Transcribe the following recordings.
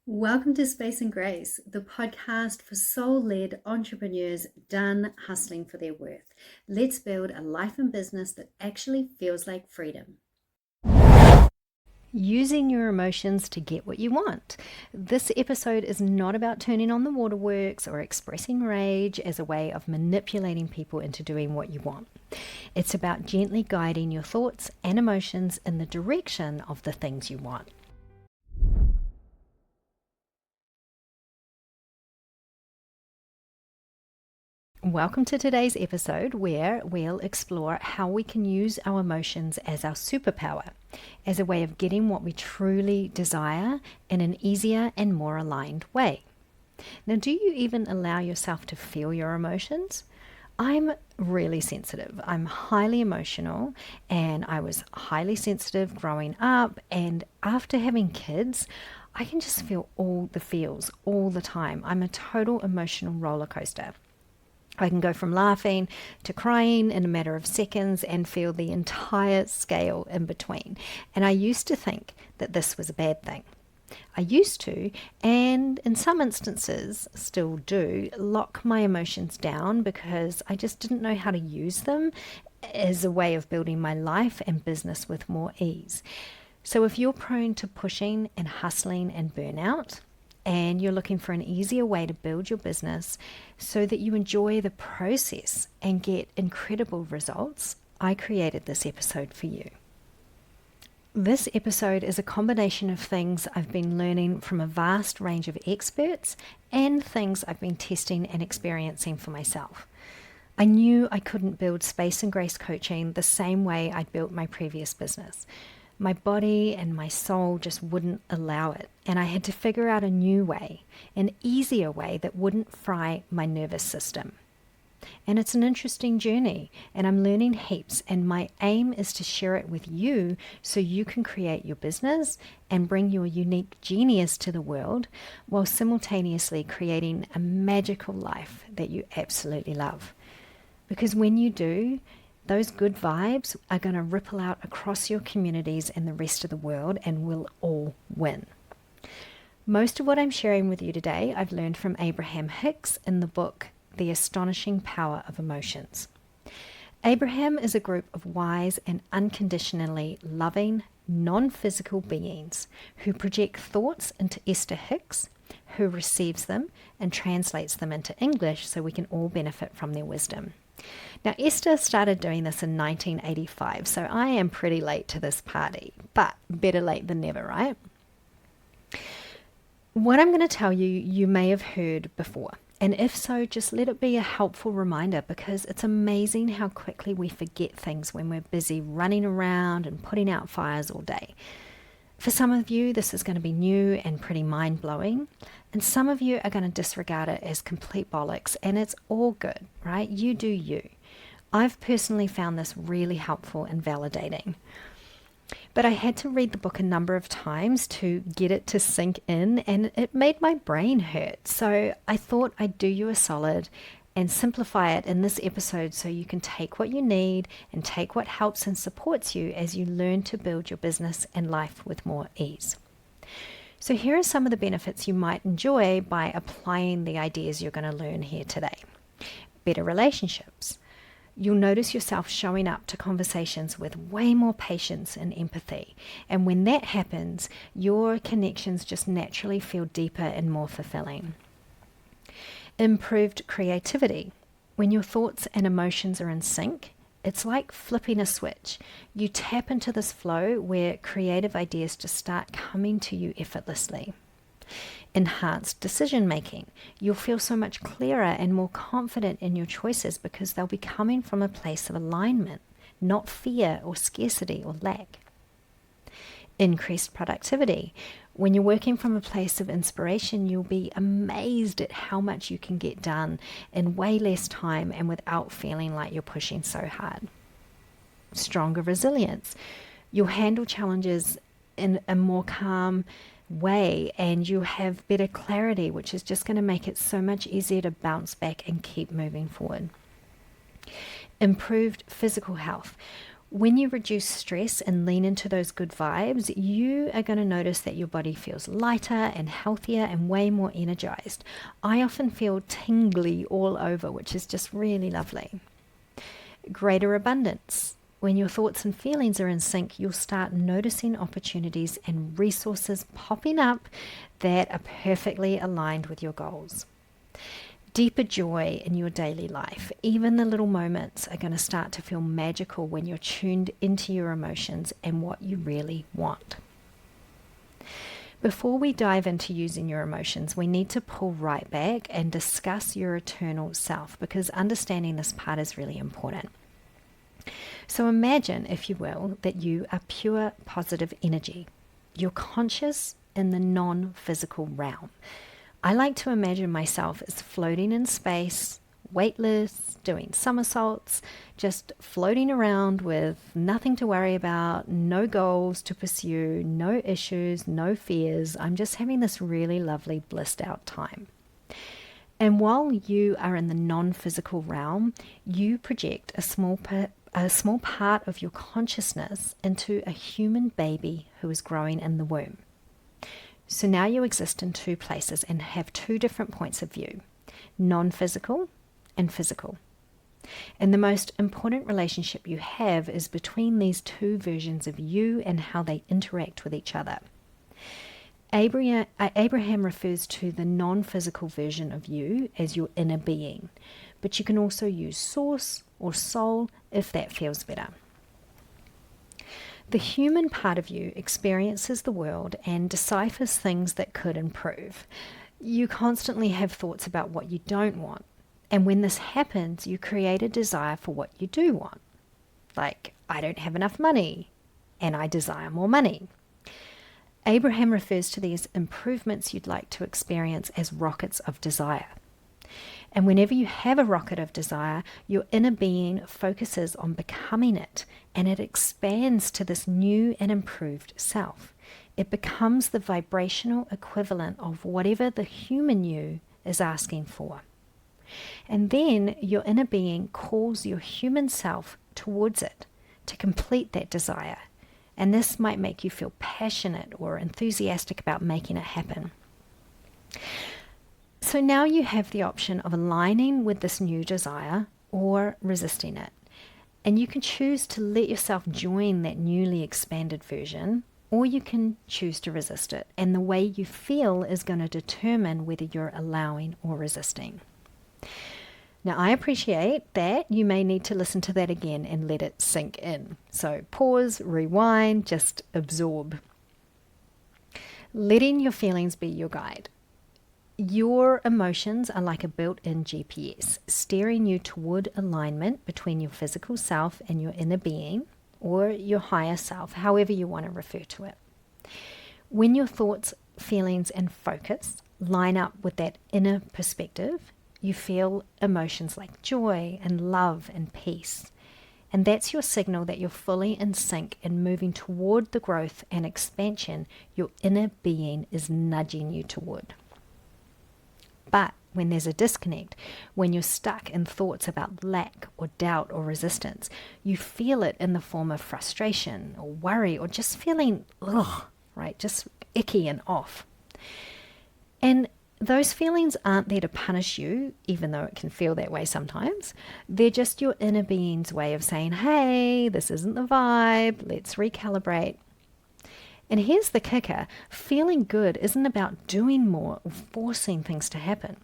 Welcome to Space and Grace, the podcast for soul-led entrepreneurs done hustling for their worth. Let's build a life and business that actually feels like freedom. Using your emotions to get what you want. This episode is not about turning on the waterworks or expressing rage as a way of manipulating people into doing what you want. It's about gently guiding your thoughts and emotions in the direction of the things you want. Welcome to today's episode where we'll explore how we can use our emotions as our superpower, as a way of getting what we truly desire in an easier and more aligned way. Now, do you even allow yourself to feel your emotions? I'm really sensitive. I'm highly emotional, and I was highly sensitive growing up. And after having kids, I can just feel all the feels all the time. I'm a total emotional roller coaster. I can go from laughing to crying in a matter of seconds and feel the entire scale in between. And I used to think that this was a bad thing. I used to, and in some instances still do, lock my emotions down because I just didn't know how to use them as a way of building my life and business with more ease. So if you're prone to pushing and hustling and burnout, and you're looking for an easier way to build your business so that you enjoy the process and get incredible results, I created this episode for you. This episode is a combination of things I've been learning from a vast range of experts and things I've been testing and experiencing for myself. I knew I couldn't build Space and Grace coaching the same way I'd built my previous business. My body and my soul just wouldn't allow it, and I had to figure out a new way, an easier way that wouldn't fry my nervous system. And it's an interesting journey, and I'm learning heaps, and my aim is to share it with you so you can create your business and bring your unique genius to the world while simultaneously creating a magical life that you absolutely love. Because when you do, those good vibes are going to ripple out across your communities and the rest of the world, and we'll all win. Most of what I'm sharing with you today, I've learned from Abraham Hicks in the book, The Astonishing Power of Emotions. Abraham is a group of wise and unconditionally loving, non-physical beings who project thoughts into Esther Hicks, who receives them and translates them into English so we can all benefit from their wisdom. Now, Esther started doing this in 1985, so I am pretty late to this party, but better late than never, right? What I'm going to tell you, you may have heard before, and if so, just let it be a helpful reminder because it's amazing how quickly we forget things when we're busy running around and putting out fires all day. For some of you, this is going to be new and pretty mind-blowing, and some of you are going to disregard it as complete bollocks, and it's all good, right? You do you. I've personally found this really helpful and validating. But I had to read the book a number of times to get it to sink in, and it made my brain hurt. So I thought I'd do you a solid and simplify it in this episode so you can take what you need and take what helps and supports you as you learn to build your business and life with more ease. So here are some of the benefits you might enjoy by applying the ideas you're going to learn here today. Better relationships. You'll notice yourself showing up to conversations with way more patience and empathy. And when that happens, your connections just naturally feel deeper and more fulfilling. Improved creativity. When your thoughts and emotions are in sync, it's like flipping a switch. You tap into this flow where creative ideas just start coming to you effortlessly. Enhanced decision making. You'll feel so much clearer and more confident in your choices because they'll be coming from a place of alignment, not fear or scarcity or lack. Increased productivity. When you're working from a place of inspiration, you'll be amazed at how much you can get done in way less time and without feeling like you're pushing so hard. Stronger resilience. You'll handle challenges in a more calm way and you have better clarity, which is just going to make it so much easier to bounce back and keep moving forward. Improved physical health. When you reduce stress and lean into those good vibes, you are going to notice that your body feels lighter and healthier and way more energized. I often feel tingly all over, which is just really lovely. Greater abundance. When your thoughts and feelings are in sync, you'll start noticing opportunities and resources popping up that are perfectly aligned with your goals. Deeper joy in your daily life. Even the little moments are going to start to feel magical when you're tuned into your emotions and what you really want. Before we dive into using your emotions, we need to pull right back and discuss your eternal self, because understanding this part is really important. So imagine, if you will, that you are pure positive energy. You're conscious in the non-physical realm. I like to imagine myself as floating in space, weightless, doing somersaults, just floating around with nothing to worry about, no goals to pursue, no issues, no fears. I'm just having this really lovely blissed out time. And while you are in the non-physical realm, you project a small part of your consciousness into a human baby who is growing in the womb. So now you exist in two places and have two different points of view, non-physical and physical. And the most important relationship you have is between these two versions of you and how they interact with each other. Abraham refers to the non-physical version of you as your inner being, but you can also use source or soul if that feels better. The human part of you experiences the world and deciphers things that could improve. You constantly have thoughts about what you don't want. And when this happens, you create a desire for what you do want. Like, I don't have enough money, and I desire more money. Abraham refers to these improvements you'd like to experience as rockets of desire. And whenever you have a rocket of desire, your inner being focuses on becoming it, and it expands to this new and improved self. It becomes the vibrational equivalent of whatever the human you is asking for. And then your inner being calls your human self towards it to complete that desire. And this might make you feel passionate or enthusiastic about making it happen. So now you have the option of aligning with this new desire or resisting it. And you can choose to let yourself join that newly expanded version, or you can choose to resist it. And the way you feel is going to determine whether you're allowing or resisting. Now, I appreciate that you may need to listen to that again and let it sink in. So pause, rewind, just absorb. Letting your feelings be your guide. Your emotions are like a built-in GPS, steering you toward alignment between your physical self and your inner being, or your higher self, however you want to refer to it. When your thoughts, feelings, and focus line up with that inner perspective, you feel emotions like joy and love and peace. And that's your signal that you're fully in sync and moving toward the growth and expansion your inner being is nudging you toward. But when there's a disconnect, when you're stuck in thoughts about lack or doubt or resistance, you feel it in the form of frustration or worry or just feeling, right, just icky and off. And those feelings aren't there to punish you, even though it can feel that way sometimes. They're just your inner being's way of saying, hey, this isn't the vibe, let's recalibrate. And here's the kicker, feeling good isn't about doing more or forcing things to happen.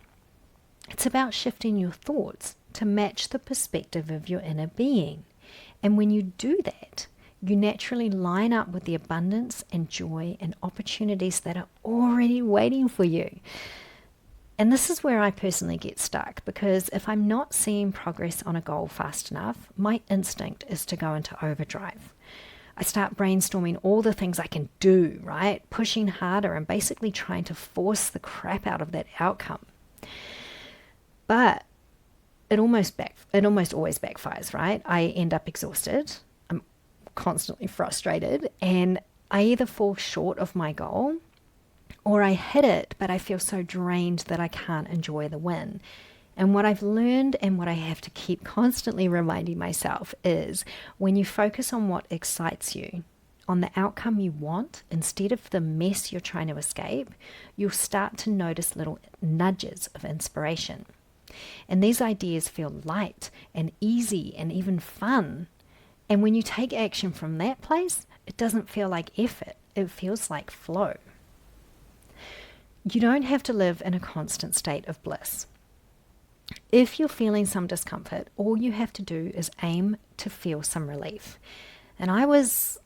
It's about shifting your thoughts to match the perspective of your inner being. And when you do that, you naturally line up with the abundance and joy and opportunities that are already waiting for you. And this is where I personally get stuck, because if I'm not seeing progress on a goal fast enough, my instinct is to go into overdrive. I start brainstorming all the things I can do, right? Pushing harder and basically trying to force the crap out of that outcome. But it almost always backfires, right? I end up exhausted. I'm constantly frustrated, and I either fall short of my goal or I hit it, but I feel so drained that I can't enjoy the win. And what I've learned and what I have to keep constantly reminding myself is when you focus on what excites you, on the outcome you want, instead of the mess you're trying to escape, you'll start to notice little nudges of inspiration. And these ideas feel light and easy and even fun. And when you take action from that place, it doesn't feel like effort, it feels like flow. You don't have to live in a constant state of bliss. If you're feeling some discomfort, all you have to do is aim to feel some relief. And I was,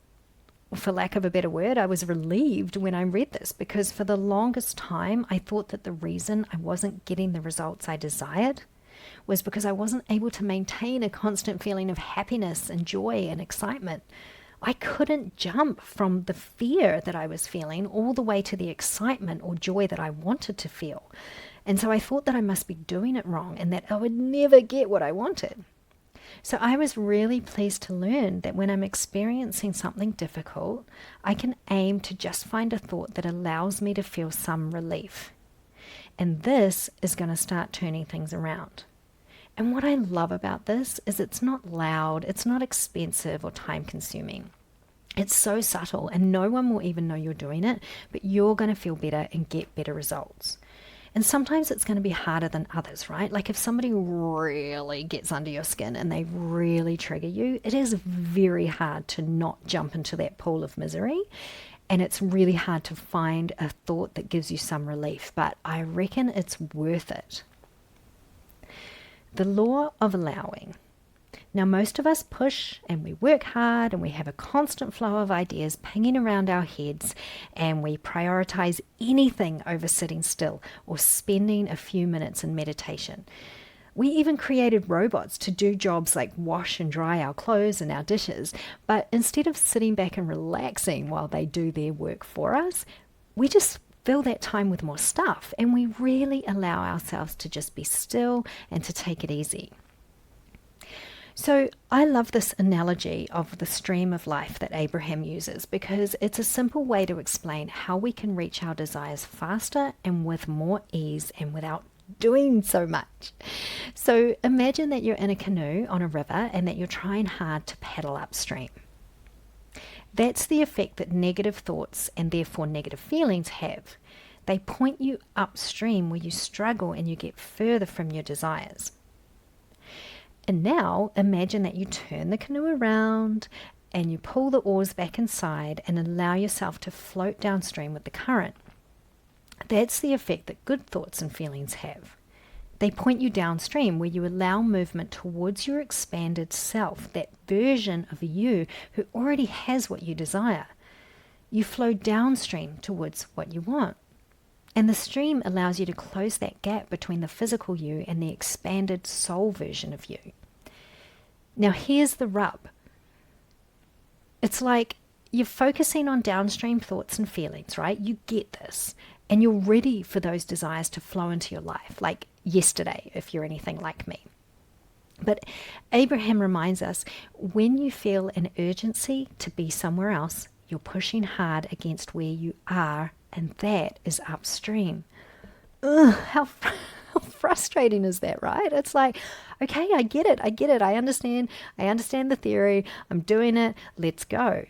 for lack of a better word, I was relieved when I read this, because for the longest time I thought that the reason I wasn't getting the results I desired was because I wasn't able to maintain a constant feeling of happiness and joy and excitement. I couldn't jump from the fear that I was feeling all the way to the excitement or joy that I wanted to feel. And so I thought that I must be doing it wrong and that I would never get what I wanted. So I was really pleased to learn that when I'm experiencing something difficult, I can aim to just find a thought that allows me to feel some relief. And this is going to start turning things around. And what I love about this is it's not loud, it's not expensive or time consuming. It's so subtle and no one will even know you're doing it, but you're going to feel better and get better results. And sometimes it's going to be harder than others, right? Like if somebody really gets under your skin and they really trigger you, it is very hard to not jump into that pool of misery. And it's really hard to find a thought that gives you some relief, but I reckon it's worth it. The law of allowing. Now, most of us push and we work hard and we have a constant flow of ideas pinging around our heads, and we prioritize anything over sitting still or spending a few minutes in meditation. We even created robots to do jobs like wash and dry our clothes and our dishes, but instead of sitting back and relaxing while they do their work for us, we just fill that time with more stuff, and we really allow ourselves to just be still and to take it easy. So I love this analogy of the stream of life that Abraham uses, because it's a simple way to explain how we can reach our desires faster and with more ease and without doing so much. So imagine that you're in a canoe on a river and that you're trying hard to paddle upstream. That's the effect that negative thoughts and therefore negative feelings have. They point you upstream where you struggle and you get further from your desires. And now imagine that you turn the canoe around and you pull the oars back inside and allow yourself to float downstream with the current. That's the effect that good thoughts and feelings have. They point you downstream where you allow movement towards your expanded self, that version of you who already has what you desire. You flow downstream towards what you want. And the stream allows you to close that gap between the physical you and the expanded soul version of you. Now here's the rub. It's like you're focusing on downstream thoughts and feelings, right? You get this. And you're ready for those desires to flow into your life, like yesterday, if you're anything like me. But Abraham reminds us, when you feel an urgency to be somewhere else, you're pushing hard against where you are, and that is upstream. Ugh, how frustrating is that, right? It's like, okay, I get it, I understand the theory, I'm doing it, let's go.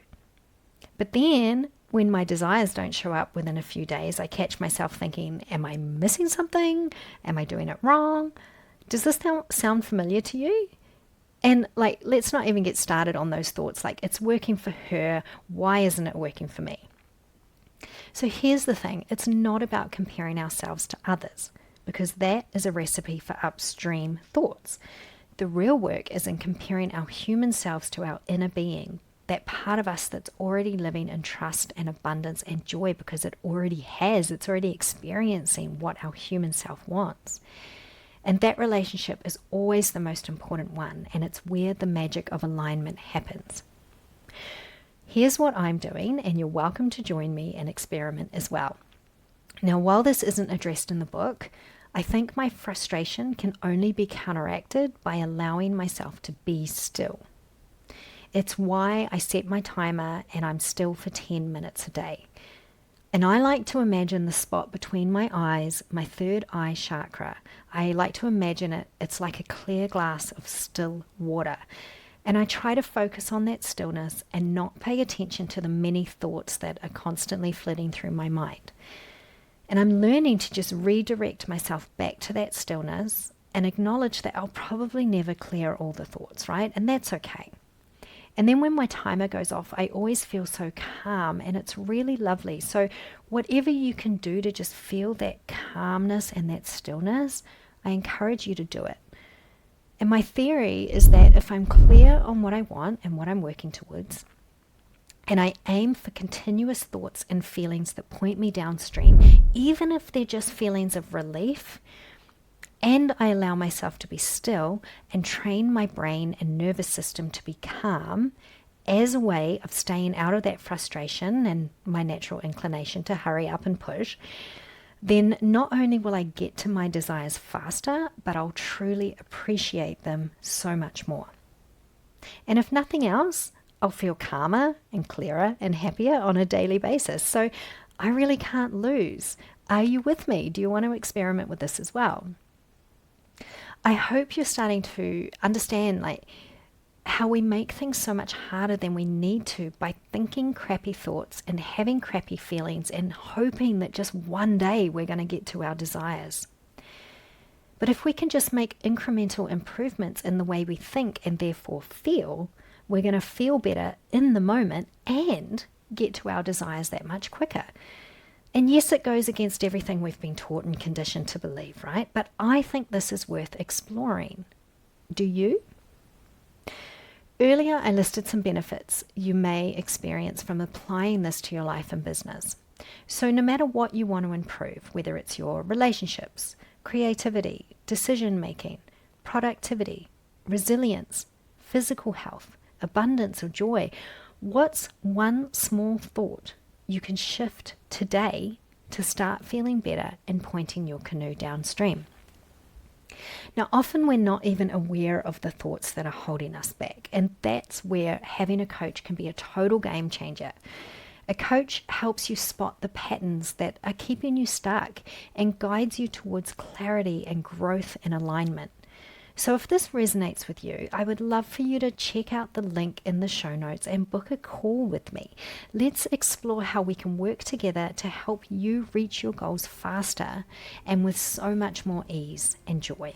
But then when my desires don't show up within a few days, I catch myself thinking, am I missing something? Am I doing it wrong? Does this sound familiar to you? And like, let's not even get started on those thoughts. Like, it's working for her. Why isn't it working for me? So here's the thing. It's not about comparing ourselves to others, because that is a recipe for upstream thoughts. The real work is in comparing our human selves to our inner being, that part of us that's already living in trust and abundance and joy because it's already experiencing what our human self wants. And that relationship is always the most important one, and it's where the magic of alignment happens. Here's what I'm doing, and you're welcome to join me and experiment as well. Now, while this isn't addressed in the book, I think my frustration can only be counteracted by allowing myself to be still. It's why I set my timer and I'm still for 10 minutes a day. And I like to imagine the spot between my eyes, my third eye chakra. I like to imagine it's like a clear glass of still water. And I try to focus on that stillness and not pay attention to the many thoughts that are constantly flitting through my mind. And I'm learning to just redirect myself back to that stillness and acknowledge that I'll probably never clear all the thoughts, right? And that's okay. And then when my timer goes off, I always feel so calm, and it's really lovely. So whatever you can do to just feel that calmness and that stillness, I encourage you to do it. And my theory is that if I'm clear on what I want and what I'm working towards, and I aim for continuous thoughts and feelings that point me downstream, even if they're just feelings of relief, and I allow myself to be still and train my brain and nervous system to be calm as a way of staying out of that frustration and my natural inclination to hurry up and push, then not only will I get to my desires faster, but I'll truly appreciate them so much more. And if nothing else, I'll feel calmer and clearer and happier on a daily basis. So I really can't lose. Are you with me? Do you want to experiment with this as well? I hope you're starting to understand how we make things so much harder than we need to by thinking crappy thoughts and having crappy feelings and hoping that just one day we're going to get to our desires. But if we can just make incremental improvements in the way we think and therefore feel, we're going to feel better in the moment and get to our desires that much quicker. And yes, it goes against everything we've been taught and conditioned to believe, right? But I think this is worth exploring. Do you? Earlier, I listed some benefits you may experience from applying this to your life and business. So no matter what you want to improve, whether it's your relationships, creativity, decision-making, productivity, resilience, physical health, abundance or joy, what's one small thought you can shift today to start feeling better and pointing your canoe downstream? Now, often we're not even aware of the thoughts that are holding us back, and that's where having a coach can be a total game changer. A coach helps you spot the patterns that are keeping you stuck and guides you towards clarity and growth and alignment. So if this resonates with you, I would love for you to check out the link in the show notes and book a call with me. Let's explore how we can work together to help you reach your goals faster and with so much more ease and joy.